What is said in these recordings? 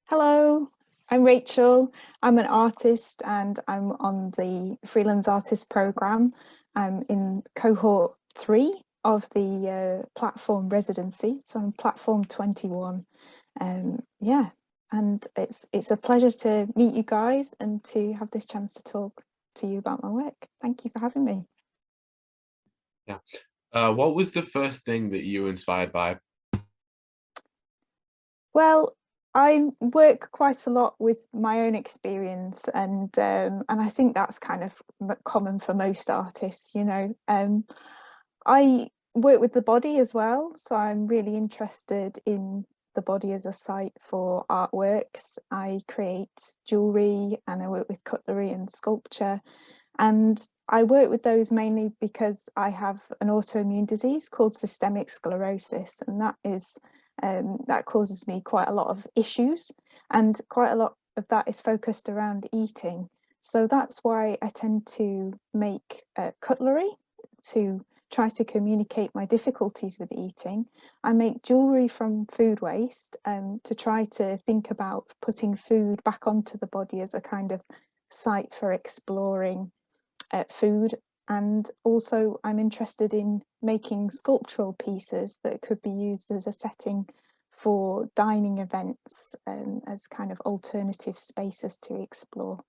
Hello, I'm Rachel. I'm an artist and I'm on the Freelands Artist Programme. I'm in cohort 3 of the platform residency, so I'm platform 21. Yeah, and it's a pleasure to meet you guys and to have this chance to talk to you about my work. Thank you for having me. Yeah. What was the first thing that you were inspired by? Well, I work quite a lot with my own experience, and I think that's kind of common for most artists, you know. I work with the body as well, so I'm really interested in the body as a site for artworks. I create jewelry and I work with cutlery and sculpture, and I work with those mainly because I have an autoimmune disease called systemic sclerosis, and that causes me quite a lot of issues, and quite a lot of that is focused around eating. So that's why I tend to make cutlery to try to communicate my difficulties with eating. I make jewelry from food waste to try to think about putting food back onto the body as a kind of site for exploring food. And also I'm interested in making sculptural pieces that could be used as a setting for dining events as kind of alternative spaces to explore.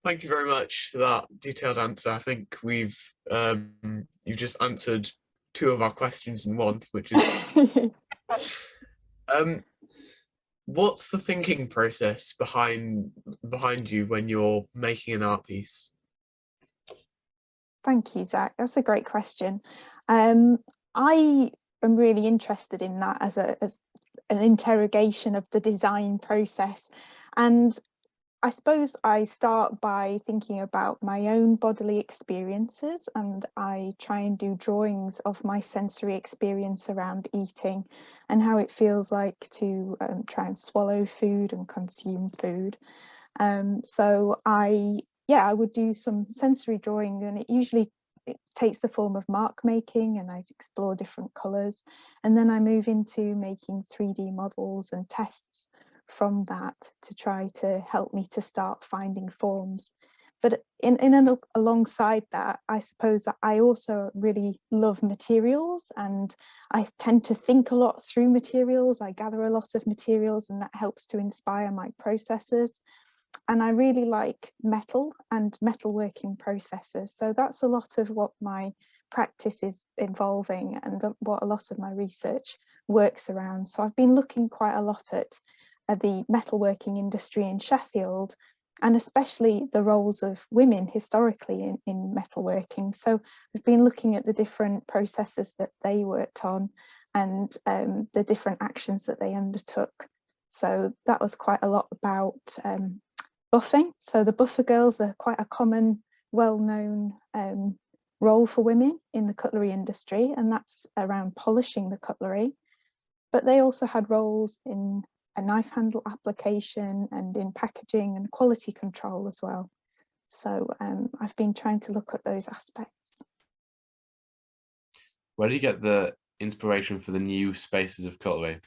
Thank you very much for that detailed answer. I think you've just answered two of our questions in one, which is um what's the thinking process behind you when you're making an art piece? Thank you, Zach. That's a great question. I am really interested in that as an interrogation of the design process. And I suppose I start by thinking about my own bodily experiences, and I try and do drawings of my sensory experience around eating and how it feels like to try and swallow food and consume food. I would do some sensory drawing, and it takes the form of mark making, and I explore different colours, and then I move into making 3D models and tests from that to try to help me to start finding forms. But alongside that, I suppose that I also really love materials, and I tend to think a lot through materials. I gather a lot of materials, and that helps to inspire my processes. And I really like metal and metalworking processes. So that's a lot of what my practice is involving, and what a lot of my research works around. So I've been looking quite a lot at the metalworking industry in Sheffield, and especially the roles of women historically in metalworking. So we've been looking at the different processes that they worked on, and the different actions that they undertook. So that was quite a lot about buffing. So the buffer girls are quite a common, well-known role for women in the cutlery industry, and that's around polishing the cutlery. But they also had roles in a knife handle application and in packaging and quality control as well. So I've been trying to look at those aspects. Where do you get the inspiration for the new spaces of cutlery?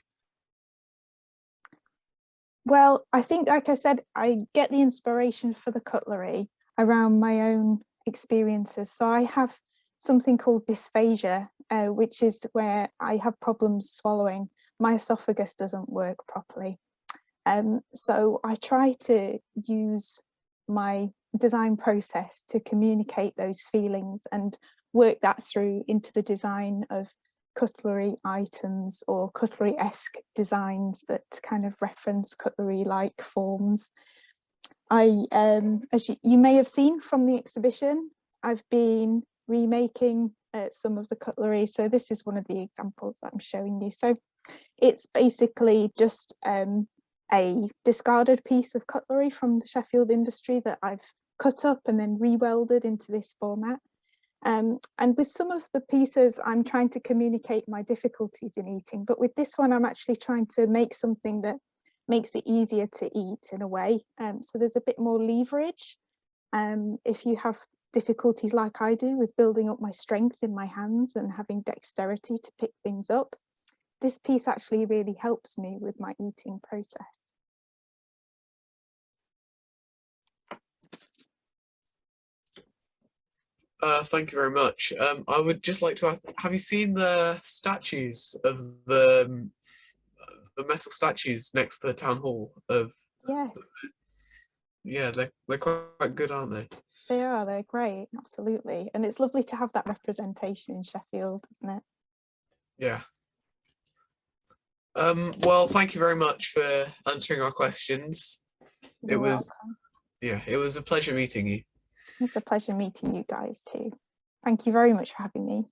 Well, I think, like I said, I get the inspiration for the cutlery around my own experiences. So I have something called dysphagia, which is where I have problems swallowing. My esophagus doesn't work properly. So I try to use my design process to communicate those feelings and work that through into the design of cutlery items or cutlery-esque designs that kind of reference cutlery-like forms. As you may have seen from the exhibition, I've been remaking some of the cutlery. So this is one of the examples that I'm showing you. So it's basically just a discarded piece of cutlery from the Sheffield industry that I've cut up and then re-welded into this format. And with some of the pieces, I'm trying to communicate my difficulties in eating, but with this one, I'm actually trying to make something that makes it easier to eat in a way. So there's a bit more leverage. If you have difficulties like I do with building up my strength in my hands and having dexterity to pick things up, this piece actually really helps me with my eating process. Thank you very much. I would just like to ask, have you seen the statues of the metal statues next to the town hall of? Yeah, Yeah, they're quite good, aren't they? they are. They're great, absolutely. And it's lovely to have that representation in Sheffield, isn't it? Yeah. Well, thank you very much for answering our questions. You're welcome. It was a pleasure meeting you. It's a pleasure meeting you guys too. Thank you very much for having me.